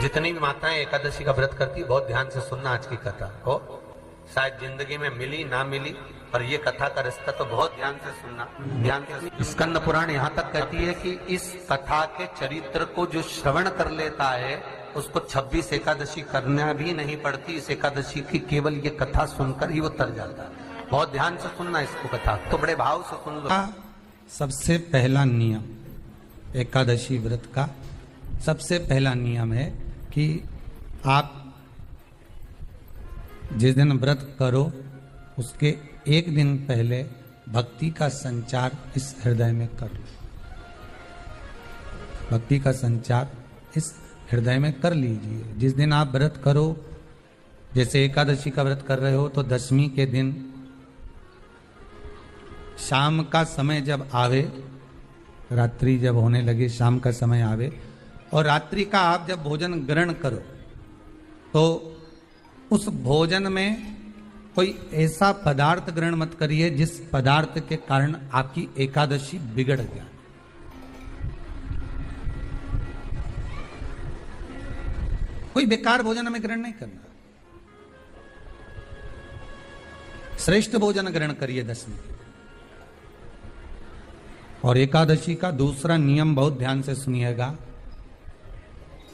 जितनी भी माताएं एकादशी का व्रत करती, बहुत ध्यान से सुनना आज की कथा को। शायद जिंदगी में मिली ना मिली, पर ये कथा का रिश्ता तो बहुत ध्यान से सुनना। ध्यान से स्कंद पुराण यहाँ तक कहती है कि इस कथा के चरित्र को जो श्रवण कर लेता है उसको 26 एकादशी करना भी नहीं पड़ती। इस एकादशी की केवल ये कथा सुनकर ही वो तर जाता है। बहुत ध्यान से सुनना इसको, कथा तो बड़े भाव से सुन लो। सबसे पहला नियम एकादशी व्रत का सबसे पहला नियम है कि आप जिस दिन व्रत करो उसके एक दिन पहले भक्ति का संचार इस हृदय में कर लो। भक्ति का संचार इस हृदय में कर लीजिए। जिस दिन आप व्रत करो, जैसे एकादशी का व्रत कर रहे हो तो दशमी के दिन शाम का समय जब आवे, रात्रि जब होने लगे, शाम का समय आवे और रात्रि का आप जब भोजन ग्रहण करो तो उस भोजन में कोई ऐसा पदार्थ ग्रहण मत करिए जिस पदार्थ के कारण आपकी एकादशी बिगड़ गया। कोई बेकार भोजन हमें ग्रहण नहीं करना। श्रेष्ठ भोजन ग्रहण करिए दशमी। और एकादशी का दूसरा नियम बहुत ध्यान से सुनिएगा।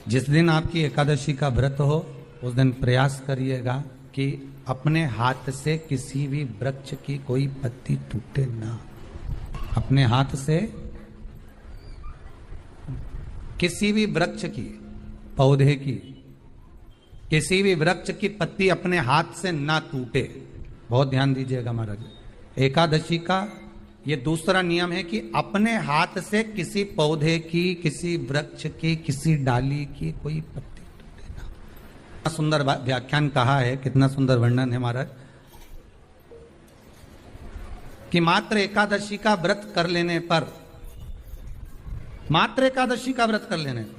जिस दिन आपकी एकादशी का व्रत हो उस दिन प्रयास करिएगा कि अपने हाथ से किसी भी वृक्ष की कोई पत्ती टूटे ना। अपने हाथ से किसी भी वृक्ष की, पौधे की, किसी भी वृक्ष की पत्ती अपने हाथ से ना टूटे। बहुत ध्यान दीजिएगा महाराज। एकादशी का ये दूसरा नियम है कि अपने हाथ से किसी पौधे की, किसी वृक्ष की, किसी डाली की कोई पत्ती टूटे ना। कितना सुंदर व्याख्यान कहा है, कितना सुंदर वर्णन है महाराज कि मात्र एकादशी का व्रत कर लेने पर, मात्र एकादशी का व्रत कर लेने पर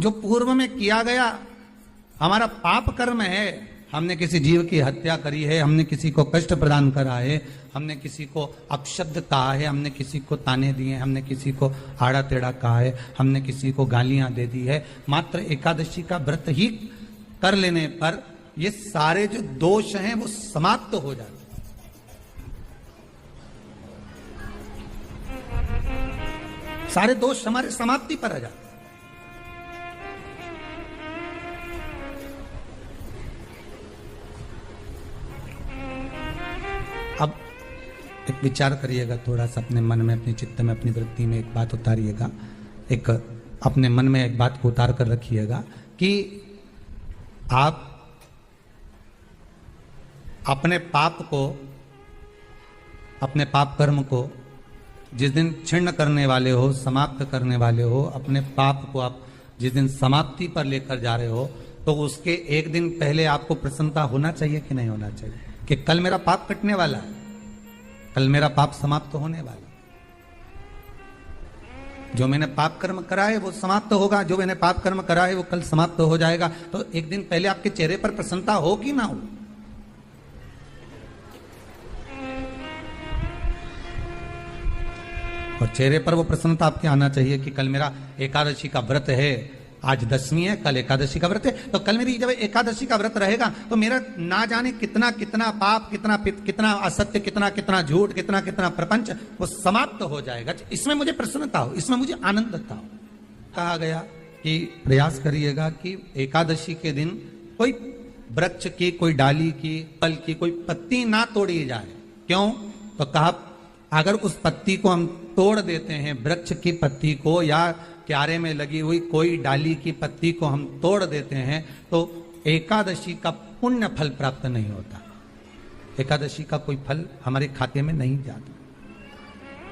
जो पूर्व में किया गया हमारा पाप कर्म है, हमने किसी जीव की हत्या करी है, हमने किसी को कष्ट प्रदान करा है, हमने किसी को अपशब्द कहा है, हमने किसी को ताने दिए, हमने किसी को आड़ा टेढ़ा कहा है, हमने किसी को गालियां दे दी है, मात्र एकादशी का व्रत ही कर लेने पर ये सारे जो दोष हैं वो समाप्त हो जाते। सारे दोष हमारे समाप्ति पर आ जाते। अब एक विचार करिएगा थोड़ा सा अपने मन में, अपने चित्त में, अपनी वृत्ति में एक बात उतारिएगा। एक अपने मन में एक बात को उतार कर रखिएगा कि आप अपने पाप को, अपने पाप कर्म को जिस दिन छिन्न करने वाले हो, समाप्त करने वाले हो, अपने पाप को आप जिस दिन समाप्ति पर लेकर जा रहे हो तो उसके एक दिन पहले आपको प्रसन्नता होना चाहिए कि नहीं होना चाहिए कि कल मेरा पाप कटने वाला है, कल मेरा पाप समाप्त होने वाला। जो मैंने पाप कर्म करा है वो समाप्त होगा, जो मैंने पाप कर्म करा है वो कल समाप्त हो जाएगा। तो एक दिन पहले आपके चेहरे पर प्रसन्नता हो कि ना हो? और चेहरे पर वो प्रसन्नता आपके आना चाहिए कि कल मेरा एकादशी का व्रत है, आज दशमी है, कल एकादशी का व्रत है, तो कल मेरी जब एकादशी का व्रत रहेगा तो मेरा ना जाने कितना कितना पाप, कितना असत्य, कितना झूठ, कितना प्रपंच वो समाप्त हो जाएगा। इसमें मुझे प्रसन्नता हो, इसमें मुझे आनंदता हो। कहा गया कि प्रयास करिएगा कि एकादशी के दिन कोई वृक्ष की, कोई डाली की, फल की कोई पत्ती ना तोड़ी जाए। क्यों? तो कहा अगर उस पत्ती को हम तोड़ देते हैं, वृक्ष की पत्ती को या क्यारे में लगी हुई कोई डाली की पत्ती को हम तोड़ देते हैं तो एकादशी का पुण्य फल प्राप्त नहीं होता। एकादशी का कोई फल हमारे खाते में नहीं जाता,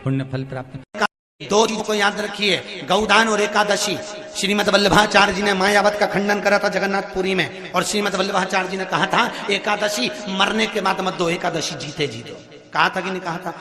पुण्य फल प्राप्त। दो चीज को याद रखिए, गौदान और एकादशी। श्रीमद वल्लभाचार्य जी ने मायावत का खंडन करा था जगन्नाथपुरी में, और श्रीमद वल्लभाचार्य जी ने कहा था एकादशी मरने के बाद मत दो, एकादशी जीते जी दो। कहा था कि नहीं कहा था?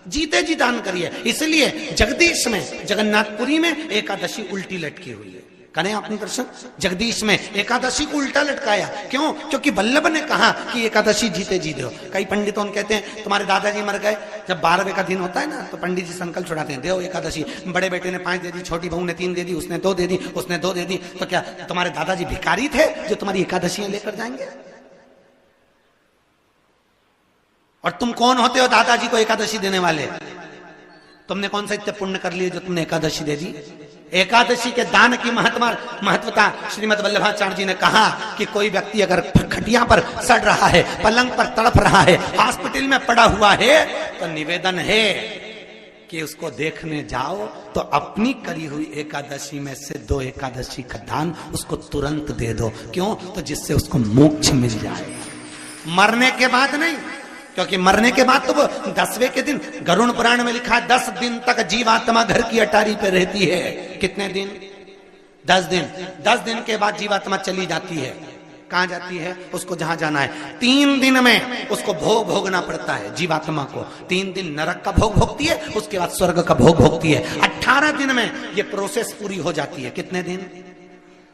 जीते जी दान करिए। इसलिए जगदीश में, जगन्नाथपुरी में एकादशी उल्टी लटकी हुई है। करें आपने दर्शन। जगदीश में एकादशी को उल्टा लटकाया, क्यों? क्योंकि वल्लभ ने कहा कि एकादशी जीते जी दो। कई पंडितों कहते हैं तुम्हारे दादाजी मर गए, जब 12वें का दिन होता है ना तो पंडित जी संकल्प छुड़ाते हैं, दो एकादशी। बड़े बेटे ने 5 दे दी, छोटी बहू ने 3 दे दी, उसने 2 दे दी, उसने 2 दे दी। तो क्या तुम्हारे दादाजी भिखारी थे जो तुम्हारी एकादशियां लेकर जाएंगे? और तुम कौन होते हो दादाजी को एकादशी देने वाले? तुमने कौन सा इतने पुण्य कर लिए जो तुमने एकादशी दे दी? एकादशी के दान की महत्वता श्रीमद् वल्लभाचार्य जी ने कहा कि कोई व्यक्ति अगर खटिया पर सड़ रहा है, पलंग पर तड़प रहा है, हॉस्पिटल में पड़ा हुआ है, तो निवेदन है कि उसको देखने जाओ तो अपनी करी हुई एकादशी में से 2 एकादशी का दान उसको तुरंत दे दो। क्यों? तो जिससे उसको मोक्ष मिल जाए, मरने के बाद नहीं। क्योंकि मरने के बाद तो वो 10वें के दिन, गरुड़ पुराण में लिखा है 10 दिन तक जीवात्मा घर की अटारी पे रहती है। कितने दिन? 10 दिन। 10 दिन के बाद जीवात्मा चली जाती है। कहां जाती है? उसको जहां जाना है। 3 दिन में उसको भोग भोगना पड़ता है जीवात्मा को। 3 दिन नरक का भोग भोगती है, उसके बाद स्वर्ग का भोग भोगती है। 18 दिन में ये प्रोसेस पूरी हो जाती है। कितने दिन?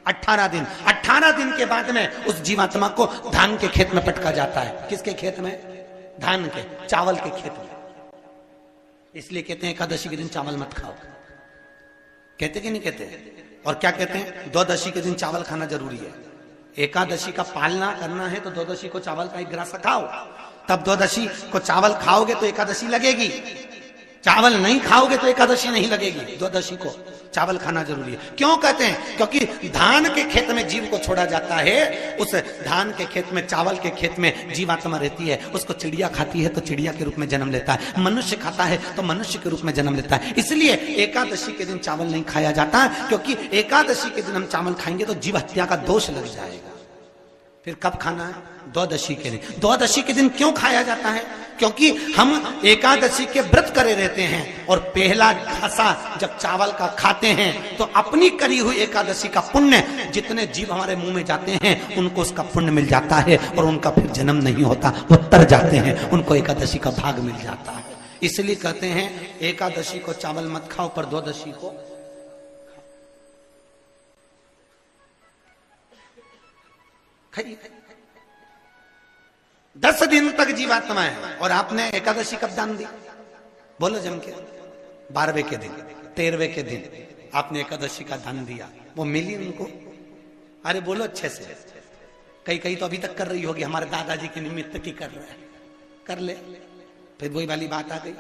18 दिन। 18 दिन के बाद में उस जीवात्मा को धान के खेत में पटका जाता है। किसके खेत में? धान के, चावल के खेत में। इसलिए कहते हैं एकादशी के दिन चावल मत खाओ। कहते कि नहीं कहते? और क्या कहते हैं? द्वादशी के दिन चावल खाना जरूरी है। एकादशी का पालना करना है तो द्वादशी को चावल का 1 गिलास खाओ, तब द्वादशी को चावल खाओगे तो एकादशी लगेगी। चावल नहीं खाओगे तो एकादशी नहीं लगेगी। द्वादशी को चावल खाना जरूरी है। क्यों कहते हैं? क्योंकि धान के खेत में जीव को छोड़ा जाता है, उस धान के खेत में, चावल के खेत में जीवात्मा रहती है। उसको चिड़िया खाती है तो चिड़िया के रूप में जन्म लेता है, मनुष्य खाता है तो मनुष्य के रूप में जन्म लेता है। इसलिए एकादशी के दिन चावल नहीं खाया जाता, क्योंकि एकादशी के दिन हम चावल खाएंगे तो जीव हत्या का दोष लग जाएगा। फिर कब खाना है? द्वादशी के दिन। द्वादशी के दिन क्यों खाया जाता है? क्योंकि हम एकादशी के व्रत करे रहते हैं और पहला घासा जब चावल का खाते हैं तो अपनी करी हुई एकादशी का पुण्य, जितने जीव हमारे मुंह में जाते हैं उनको उसका पुण्य मिल जाता है और उनका फिर जन्म नहीं होता, वो तर जाते हैं, उनको एकादशी का भाग मिल जाता है। इसलिए कहते हैं एकादशी को चावल मत खाओ, पर द्वादशी को खाइए। 10 दिन तक जीवात्मा है और आपने एकादशी कब दान दी? बोलो जम के। 12वें के दिन, 13वें के दिन आपने एकादशी का दान दिया, वो मिली उनको? अरे बोलो अच्छे से। कई तो अभी तक कर रही होगी, हमारे दादाजी के निमित्त की कर रहे हैं, कर ले। फिर वही वाली बात आ गई,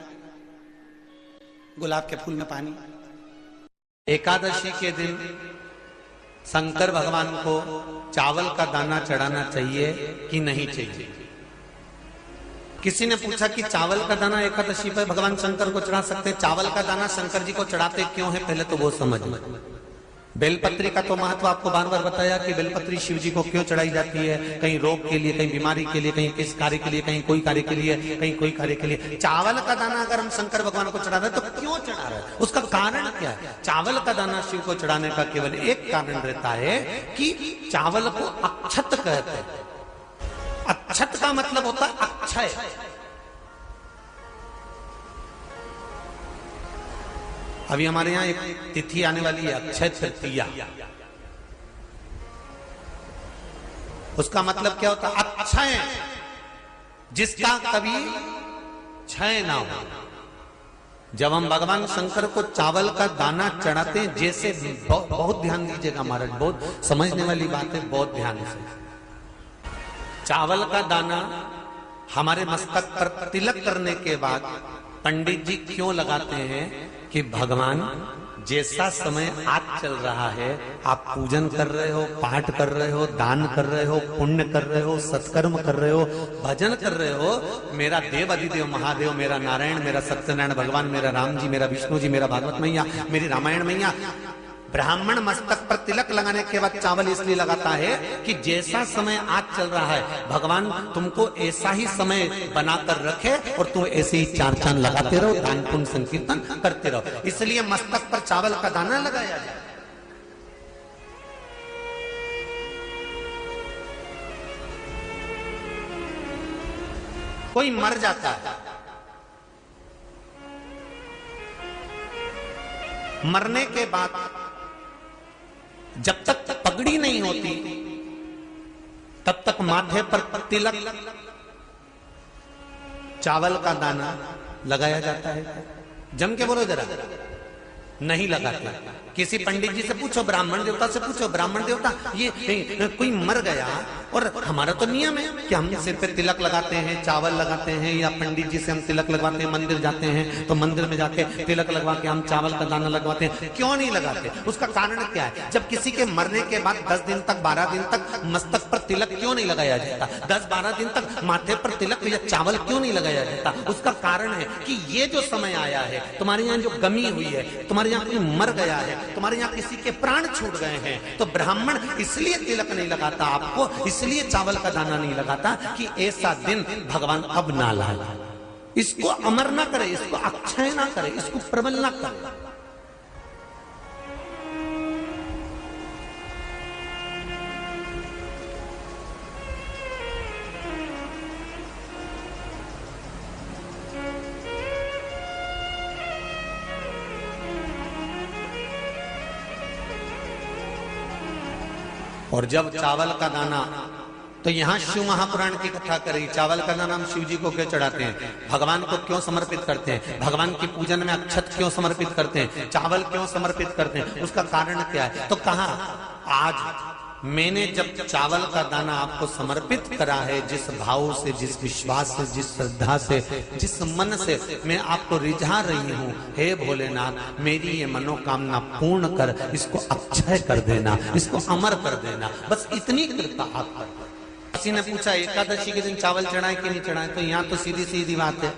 गुलाब के फूल में पानी। एकादशी के दिन शंकर भगवान को चावल का दाना चढ़ाना चाहिए कि नहीं चाहिए? किसी ने पूछा कि चावल का दाना एकादशी पर भगवान शंकर को चढ़ा सकते? चावल का दाना शंकर जी को चढ़ाते क्यों है, पहले तो वो समझ लो। बेलपत्री का तो महत्व आपको बार बार बताया कि बेलपत्री शिव जी को क्यों चढ़ाई जाती है। कहीं रोग के लिए, कहीं बीमारी के लिए, कहीं किस कार्य के लिए, कहीं कोई कार्य के लिए, कहीं कोई कार्य के लिए। चावल का दाना अगर हम शंकर भगवान को चढ़ा रहे हैं तो क्यों चढ़ा रहे हैं? उसका कारण क्या है? चावल का दाना शिव को चढ़ाने का केवल एक कारण रहता है कि चावल को अक्षत कहते हैं। अक्षत का मतलब होता है अक्षय। अभी हमारे यहां एक तिथि आने वाली है, अक्षय तृतीया। उसका मतलब क्या होता है? अक्षय, जिसका कभी क्षय ना हो। जब हम भगवान शंकर को चावल का दाना चढ़ाते हैं, जैसे बहुत ध्यान दीजिएगा महाराज, बहुत समझने वाली बात है, बहुत ध्यान से। चावल का दाना हमारे मस्तक पर तिलक करने के बाद पंडित जी क्यों लगाते हैं कि भगवान जैसा समय आज चल रहा है, आप पूजन कर रहे हो, पाठ कर रहे हो, दान कर रहे हो, पुण्य कर रहे हो, सत्कर्म कर रहे हो, भजन कर रहे हो, मेरा देव अधिदेव महादेव, मेरा नारायण, मेरा सत्यनारायण भगवान, मेरा राम जी, मेरा विष्णु जी, मेरा भागवत मैया, मेरी रामायण मैया, ब्राह्मण मस्तक पर तिलक लगाने के बाद चावल इसलिए लगाता है कि जैसा समय आज चल रहा है, भगवान तुमको ऐसा ही समय बनाकर रखे और तुम ऐसे ही 4 चांद लगाते रहो, दान पुण्य संकीर्तन करते रहो। इसलिए मस्तक पर चावल का दाना लगाया जाए। कोई मर जाता है, मरने के बाद जब तक पगड़ी नहीं होती तब तक माथे पर तिलक, चावल का दाना लगाया जाता है। जम के बोलो जरा, नहीं लगाते। किसी पंडित जी से पूछो, ब्राह्मण देवता से पूछो, ब्राह्मण देवता ये कोई मर गया, और हमारा तो नियम है कि हम सिर पे तिलक लगाते हैं, चावल लगाते हैं, या पंडित जी से हम तिलक लगवाते हैं, मंदिर जाते हैं तो मंदिर में जाके तिलक लगवा के हम चावल का दाना लगवाते हैं। क्यों नहीं लगाते? उसका कारण क्या है? जब किसी के मरने के बाद 10 दिन तक 12 दिन तक मस्तक पर तिलक क्यों नहीं लगाया जाता? 10-12 दिन तक माथे पर तिलक या चावल क्यों नहीं लगाया जाता? उसका कारण है कि ये जो समय आया है, तुम्हारे यहाँ जो गमी हुई है, तुम्हारे यहाँ कोई मर गया है, तुम्हारे यहाँ किसी के प्राण छूट गए हैं, तो ब्राह्मण इसलिए तिलक नहीं लगाता आपको, इसलिए चावल का दाना नहीं लगाता कि ऐसा दिन भगवान अब ना लाए, इसको अमर ना करे, इसको अक्षय ना करे, इसको प्रबल ना करे। और जब चावल का दाना, तो यहां शिव महापुराण की कथा करी, चावल का दाना हम शिव जी को क्यों चढ़ाते हैं, भगवान को क्यों समर्पित करते हैं, भगवान की पूजन में अक्षत क्यों समर्पित करते हैं, चावल क्यों समर्पित करते हैं, उसका कारण क्या है? तो कहा आज मैंने जब चावल का दाना आपको समर्पित करा है, जिस भाव से, जिस विश्वास से, जिस श्रद्धा से, जिस मन से मैं आपको रिझा रही हूं, हे भोलेनाथ मेरी ये मनोकामना पूर्ण कर, इसको अक्षय कर देना, इसको अमर कर देना, बस इतनी कृपा आप कर। किसी ने पूछा एकादशी के दिन चावल चढ़ाए कि नहीं चढ़ाए, तो यहां तो सीधी सीधी बात है,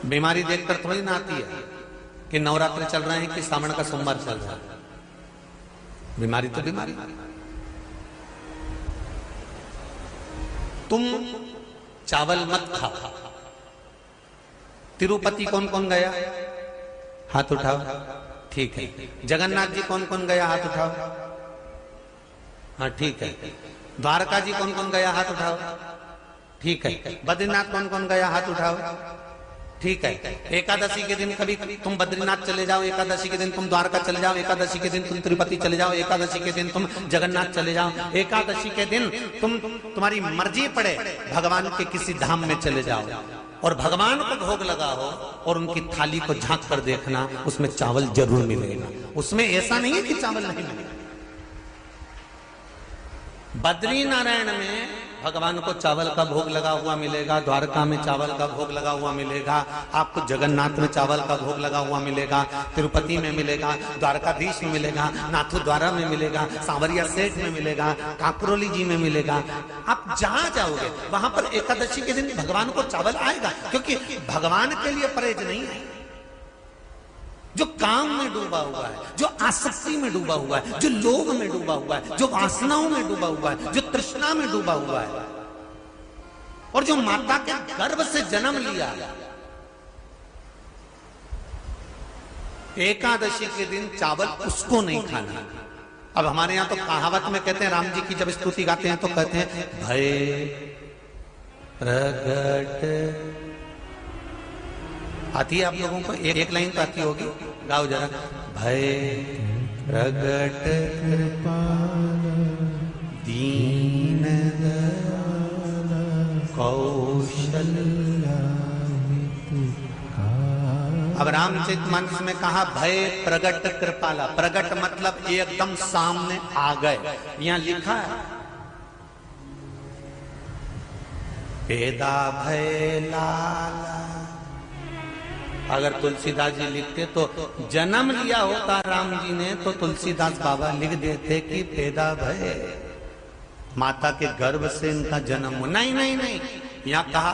बीमारी देखकर थोड़ी ना आती है कि नवरात्र चल रहे हैं कि सावन का सोमवार चल रहा है। बीमारी तो बीमारी। तुम चावल मत खाओ। तिरुपति कौन कौन गया? हाथ उठाओ। ठीक है। जगन्नाथ जी कौन कौन गया? हाथ उठाओ। हाँ ठीक है। द्वारका जी कौन कौन गया? हाथ उठाओ। ठीक है। बद्रीनाथ कौन कौन गया? हाथ उठाओ। ठीक है। एकादशी के दिन कभी तुम बद्रीनाथ चले जाओ, एकादशी के दिन तुम द्वारका चले जाओ, एकादशी के दिन तुम तिरुपति चले जाओ, एकादशी के दिन तुम जगन्नाथ चले जाओ, एकादशी के दिन तुम्हारी मर्जी पड़े भगवान के किसी धाम में चले जाओ और भगवान को भोग लगाओ और उनकी थाली को झांक कर देखना, उसमें चावल जरूर मिलेगा। उसमें ऐसा नहीं है कि चावल नहीं मिलेगा। बद्री नारायण में भगवान को चावल का भोग लगा हुआ मिलेगा, द्वारका में चावल का भोग लगा हुआ मिलेगा, आपको जगन्नाथ में चावल का भोग लगा हुआ मिलेगा, तिरुपति में मिलेगा, द्वारकाधीश में मिलेगा, नाथू द्वारा में मिलेगा, सांवरिया सेठ में मिलेगा, काकरोली जी में मिलेगा। आप जहां जाओगे वहां पर एकादशी के दिन भगवान को चावल आएगा, क्योंकि भगवान के लिए परहेज नहीं है। जो काम में डूबा हुआ है, जो आसक्ति में डूबा हुआ है, जो लोभ में डूबा हुआ है, जो वासनाओं में डूबा हुआ है, जो तृष्णा में डूबा हुआ है, और जो माता के गर्भ से जन्म लिया, एकादशी के दिन चावल उसको नहीं खाना। अब हमारे यहां तो कहावत में कहते हैं, राम जी की जब स्तुति गाते हैं तो कहते हैं, भय प्रगट। आती है आप लोगों को? एक लाइन तो आती होगी, गाओ जरा। भय प्रगट दीन कौशल्या। अब रामचरितमानस में कहा भय प्रगट कृपाला। प्रगट मतलब एकदम सामने आ गए। यहां लिखा है पेदा भय लाला। अगर तुलसीदास जी लिखते तो जन्म लिया होता राम जी ने तो तुलसीदास बाबा लिख देते कि पैदा भय, माता के गर्भ से इनका जन्म। नहीं नहीं नहीं, यहाँ कहा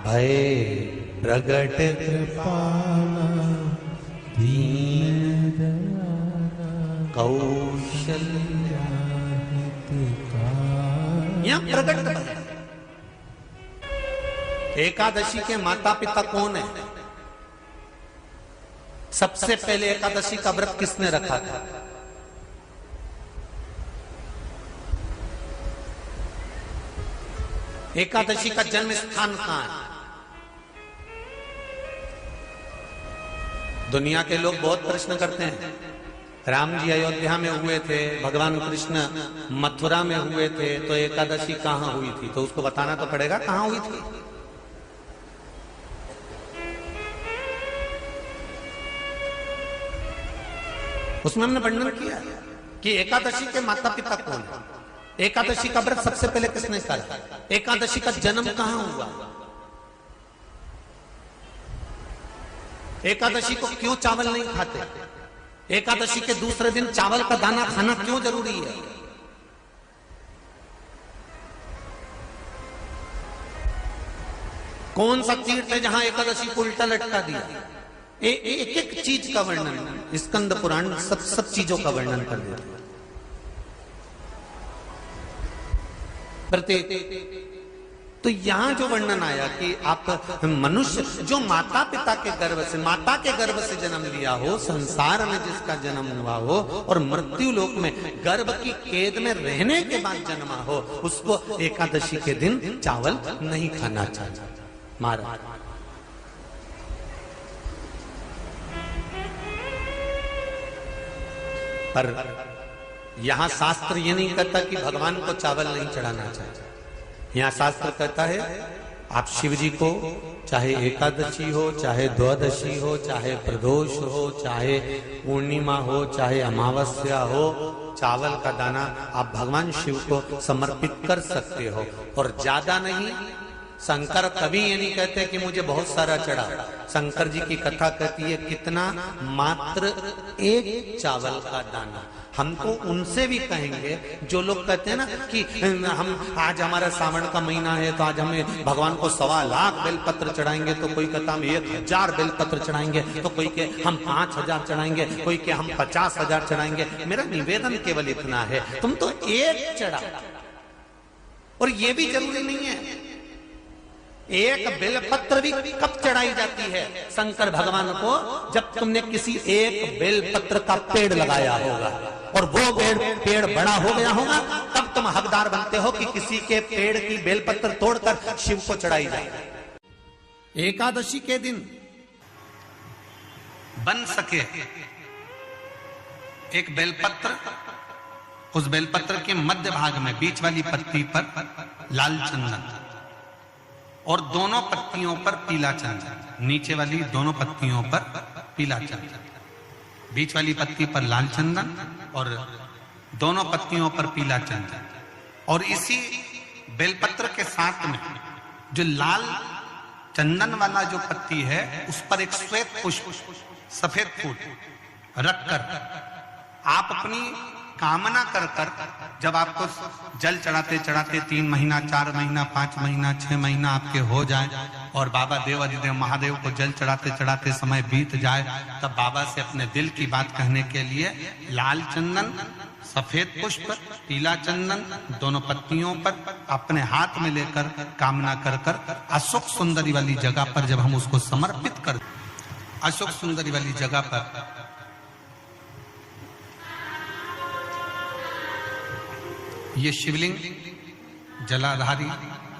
भय प्रगट कृपाला दीन कौशल्या। यहाँ प्रगट भय। एकादशी के माता पिता कौन है? सबसे पहले एकादशी का व्रत किसने रखा था? एकादशी का जन्म स्थान कहां है? दुनिया के लोग बहुत प्रश्न करते हैं राम जी अयोध्या में हुए थे, भगवान कृष्ण मथुरा में हुए थे, तो एकादशी कहाँ हुई थी? तो उसको बताना तो पड़ेगा कहाँ हुई थी। उसमें हमने वर्णन किया कि एकादशी के माता पिता कौन है, एकादशी का व्रत सबसे पहले किसने किया, एकादशी का जन्म कहां हुआ, एकादशी को क्यों चावल नहीं खाते, एकादशी के दूसरे दिन चावल का दाना खाना क्यों जरूरी है। कौन सा तीर्थ है जहां एकादशी को उल्टा लटका दिया। एक एक चीज का वर्णन स्कंद पुराण सब चीजों का वर्णन कर देते हैं। प्रत्येक तो यहां जो वर्णन आया कि आप मनुष्य जो माता पिता के गर्भ से, माता के गर्भ से जन्म लिया हो, संसार में जिसका जन्म हुआ हो और मृत्यु लोक में गर्भ की कैद में रहने के बाद जन्मा हो, उसको एकादशी के दिन चावल नहीं खाना चाहिए। महाराज पर यहां शास्त्र ये नहीं कहता कि भगवान को चावल नहीं चढ़ाना चाहिए। यहां शास्त्र कहता है आप शिव जी को चाहे एकादशी हो, चाहे द्वादशी हो, चाहे प्रदोष हो, चाहे पूर्णिमा हो, चाहे अमावस्या हो, चावल का दाना आप भगवान शिव को समर्पित कर सकते हो। और ज्यादा नहीं, शंकर कभी ये नहीं कहते कि मुझे बहुत सारा चढ़ा। शंकर जी की कथा कहती है कितना, मात्र एक चावल का दाना। हम तो उनसे भी कहेंगे जो लोग कहते हैं ना कि हम आज हमारा सावन का महीना है तो आज हमें भगवान को 1.25 लाख बेलपत्र चढ़ाएंगे, तो कोई कहता हम 1000 बेलपत्र चढ़ाएंगे, तो कोई के हम 5000 चढ़ाएंगे, कोई के हम 50,000 चढ़ाएंगे। मेरा निवेदन केवल इतना है, तुम तो एक चढ़ा। और ये भी जरूरी नहीं है एक बेलपत्र भी कब चढ़ाई जाती है शंकर भगवान को, जब तुमने किसी एक बेलपत्र का पेड़ लगाया होगा और वो पेड़ बड़ा हो गया होगा, तब तुम हकदार बनते हो कि किसी के पेड़ की बेलपत्र तोड़कर शिव को चढ़ाई जाए। एकादशी के दिन बन सके एक बेलपत्र, उस बेलपत्र के मध्य भाग में बीच वाली पत्ती पर लाल चंदन और दोनों पत्तियों पर पीला चंदन, नीचे वाली दोनों पत्तियों पर पीला चंदन, बीच वाली पत्ती पर लाल चंदन और दोनों पत्तियों पर पीला चंदन। और इसी बेलपत्र के साथ में जो लाल चंदन वाला जो पत्ती है उस पर एक श्वेत पुष्प, सफेद फूल रखकर आप अपनी कामना कर कर, जब आपको जल चढ़ाते चढ़ाते 3 महीना, 4 महीना, 5 महीना, 6 महीना आपके हो जाए और बाबा देव अधिदेव महादेव को जल चढ़ाते चढ़ाते समय बीत जाए, तब बाबा से अपने दिल की बात कहने के लिए लाल चंदन, सफेद पुष्प, पीला चंदन दोनों पत्तियों पर अपने हाथ में लेकर कामना कर कर अशोक सुंदरी वाली जगह पर जब हम उसको समर्पित कर, अशोक सुंदरी वाली जगह पर ये शिवलिंग जलाधारी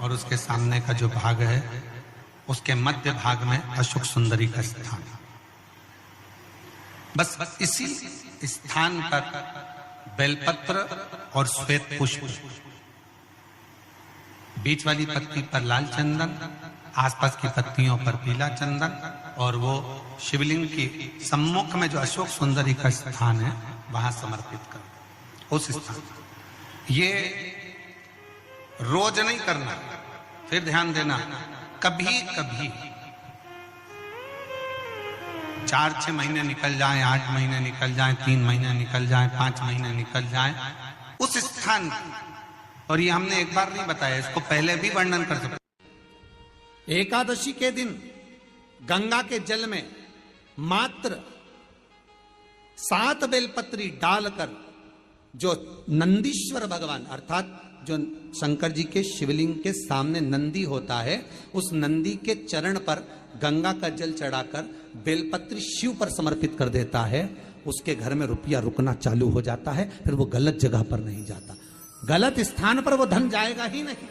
और उसके सामने का जो भाग है उसके मध्य भाग में अशोक सुंदरी का स्थान। बस इसी स्थान पर बेलपत्र और श्वेत पुष्प, बीच वाली पत्ती पर लाल चंदन, आसपास की पत्तियों पर पीला चंदन और वो शिवलिंग की सम्मुख में जो अशोक सुंदरी का स्थान है वहां समर्पित कर। उस स्थान ये रोज नहीं करना, फिर ध्यान देना, कभी कभी 4-6 महीने निकल जाएं, 8 महीने निकल जाएं, 3 महीने निकल जाएं, 5 महीने निकल जाएं उस स्थान, और ये हमने एक बार नहीं बताया, इसको पहले भी वर्णन कर सकते। एकादशी के दिन गंगा के जल में मात्र 7 बेलपत्री डालकर जो नंदीश्वर भगवान अर्थात जो शंकर जी के शिवलिंग के सामने नंदी होता है, उस नंदी के चरण पर गंगा का जल चढ़ाकर बेलपत्री शिव पर समर्पित कर देता है, उसके घर में रुपया रुकना चालू हो जाता है। फिर वो गलत जगह पर नहीं जाता, गलत स्थान पर वो धन जाएगा ही नहीं।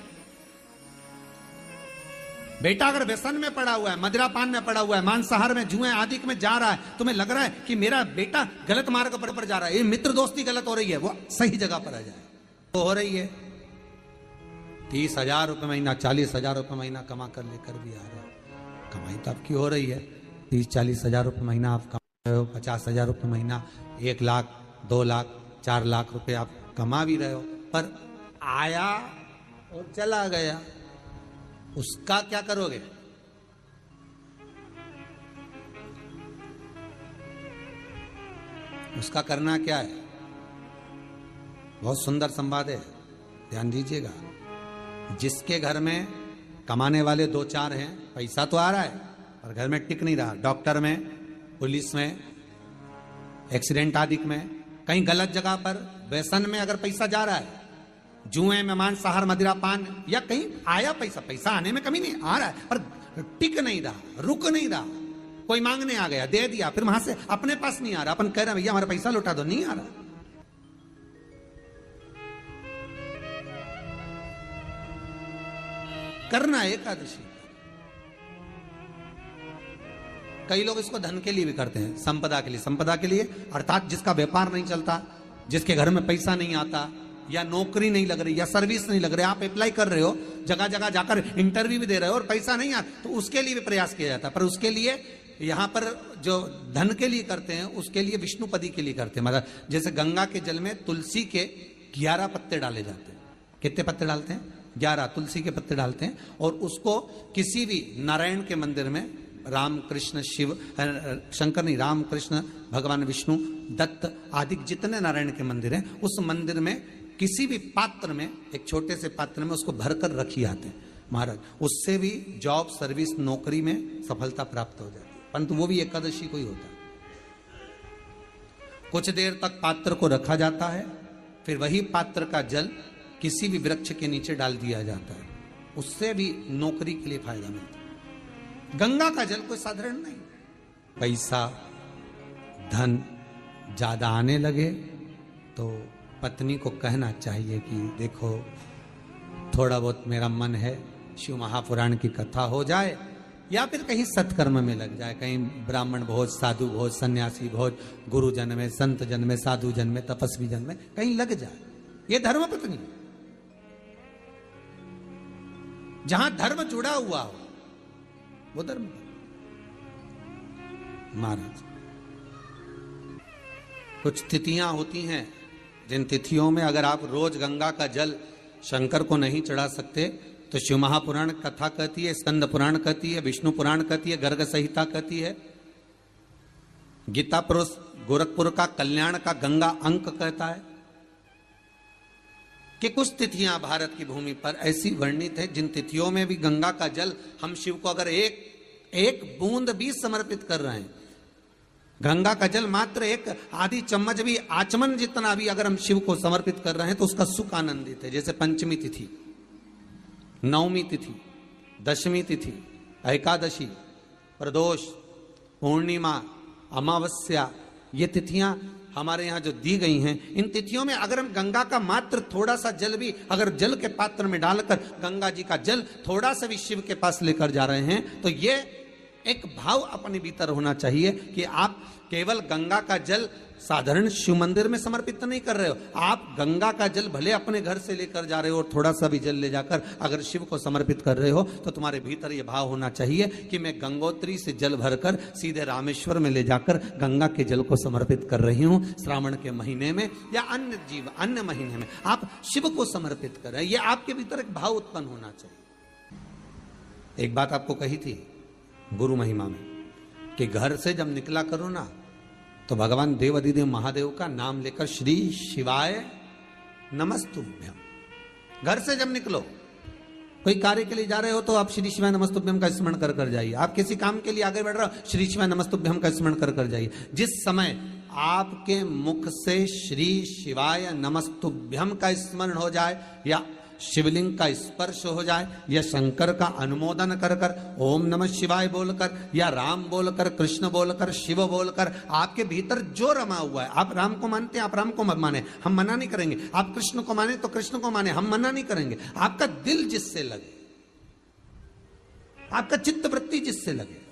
बेटा अगर व्यसन में पड़ा हुआ है, मदिरापान में पड़ा हुआ है, मांसाहार में, जुए आदि में जा रहा है, तुम्हें लग रहा है कि मेरा बेटा गलत मार्ग पर जा रहा है, ये मित्र दोस्ती गलत हो रही है, वो सही जगह पर आ जाए। तो हो रही है 30,000 रुपये महीना, 40,000 रुपये महीना कमा कर लेकर भी आ रहा है। कमाई तो आपकी हो रही है, 30-40 हजार रुपये महीना आप कमा रहे हो, 50,000 रुपये महीना, 1 लाख, 2 लाख, 4 लाख रुपए आप कमा भी रहे हो, पर आया और चला गया, उसका क्या करोगे? उसका करना क्या है? बहुत सुंदर संवाद है, ध्यान दीजिएगा। जिसके घर में कमाने वाले 2-4 हैं, पैसा तो आ रहा है और घर में टिक नहीं रहा, डॉक्टर में, पुलिस में, एक्सीडेंट आदि में, कहीं गलत जगह पर व्यसन में अगर पैसा जा रहा है, जुए में, मांसाहार, मदिरापान, या कहीं आया पैसा, पैसा आने में कमी नहीं, आ रहा है पर टिक नहीं रहा, रुक नहीं रहा, कोई मांगने आ गया, दे दिया, फिर वहां से अपने पास नहीं आ रहा, अपन कह रहे हैं भैया हमारा पैसा लौटा दो, नहीं आ रहा। करना एकादशी। कई लोग इसको धन के लिए भी करते हैं, संपदा के लिए। संपदा के लिए अर्थात जिसका व्यापार नहीं चलता, जिसके घर में पैसा नहीं आता, या नौकरी नहीं लग रही, या सर्विस नहीं लग रही, आप अप्लाई कर रहे हो, जगह जगह जाकर इंटरव्यू भी दे रहे हो और पैसा नहीं आता, तो उसके लिए भी प्रयास किया जाता है। पर उसके लिए यहां पर जो धन के लिए करते हैं, उसके लिए विष्णुपदी के लिए करते हैं। मतलब जैसे गंगा के जल में तुलसी के 11 पत्ते डाले जाते हैं। कितने पत्ते डालते हैं? 11 तुलसी के पत्ते डालते हैं, और उसको किसी भी नारायण के मंदिर में, राम कृष्ण शिव, शंकर नहीं, राम कृष्ण भगवान विष्णु, दत्त आदि जितने नारायण के मंदिर हैं, उस मंदिर में किसी भी पात्र में, एक छोटे से पात्र में उसको भरकर रखी आते हैं महाराज। उससे भी जॉब, सर्विस, नौकरी में सफलता प्राप्त हो जाती है, परंतु वो भी एकादशी को ही होता है। कुछ देर तक पात्र को रखा जाता है, फिर वही पात्र का जल किसी भी वृक्ष के नीचे डाल दिया जाता है, उससे भी नौकरी के लिए फायदा मिलता है। गंगा का जल कोई साधारण नहीं। पैसा, धन ज्यादा आने लगे तो पत्नी को कहना चाहिए कि देखो थोड़ा बहुत मेरा मन है, शिव महापुराण की कथा हो जाए, या फिर कहीं सत्कर्म में लग जाए, कहीं ब्राह्मण भोज, साधु भोज, सन्यासी भोज, गुरु जन में, संत जन में, साधु जन में, तपस्वी जन में कहीं लग जाए। ये धर्म पत्नी, जहां धर्म जुड़ा हुआ हो वो धर्म। महाराज कुछ तिथियां होती हैं, जिन तिथियों में अगर आप रोज गंगा का जल शंकर को नहीं चढ़ा सकते, तो शिव महापुराण कथा कहती है, स्कंद पुराण कहती है, विष्णु पुराण कहती है, गर्ग संहिता कहती है, गीता पुरुष गोरखपुर का कल्याण का गंगा अंक कहता है कि कुछ तिथियां भारत की भूमि पर ऐसी वर्णित है जिन तिथियों में भी गंगा का जल हम शिव को अगर एक बूंद भी समर्पित कर रहे हैं, गंगा का जल मात्र एक आधी चम्मच भी, आचमन जितना भी अगर हम शिव को समर्पित कर रहे हैं, तो उसका सुख आनंदित है। जैसे पंचमी तिथि, नवमी तिथि, दशमी तिथि, एकादशी, प्रदोष, पूर्णिमा, अमावस्या, ये तिथियां हमारे यहाँ जो दी गई हैं, इन तिथियों में अगर हम गंगा का मात्र थोड़ा सा जल भी अगर जल के पात्र में डालकर गंगा जी का जल थोड़ा सा भी शिव के पास लेकर जा रहे हैं, तो ये एक भाव अपने भीतर होना चाहिए कि आप केवल गंगा का जल साधारण शिव मंदिर में समर्पित नहीं कर रहे हो, आप गंगा का जल भले अपने घर से लेकर जा रहे हो और थोड़ा सा भी जल ले जाकर अगर शिव को समर्पित कर रहे हो, तो तुम्हारे भीतर यह भाव होना चाहिए कि मैं गंगोत्री से जल भरकर सीधे रामेश्वर में ले जाकर गंगा के जल को समर्पित कर रही हूं। श्रावण के महीने में या अन्य महीने में आप शिव को समर्पित कर रहे हैं, यह आपके भीतर एक भाव उत्पन्न होना चाहिए। एक बात आपको कही थी गुरु महिमा में कि घर से जब निकला करो ना, तो भगवान देवाधिदेव महादेव का नाम लेकर श्री शिवाय नमस्तुभ्यम। घर से जब निकलो, कोई कार्य के लिए जा रहे हो तो आप श्री शिवाय नमस्तुभ्यम का स्मरण कर कर जाइए। आप किसी काम के लिए आगे बढ़ रहे हो, श्री शिवाय नमस्तुभ्यम का स्मरण कर कर जाइए। जिस समय आपके मुख से श्री शिवाय नमस्तुभ्यम का स्मरण हो जाए, या शिवलिंग का स्पर्श हो जाए, या शंकर का अनुमोदन कर कर ओम नमः शिवाय बोलकर, या राम बोलकर, कृष्ण बोलकर, शिव बोलकर, आपके भीतर जो रमा हुआ है, आप राम को मानते हैं, आप राम को मत माने, हम मना नहीं करेंगे। आप कृष्ण को माने तो कृष्ण को माने, हम मना नहीं करेंगे। आपका दिल जिससे लगे, आपका चित्त वृत्ति जिससे लगे।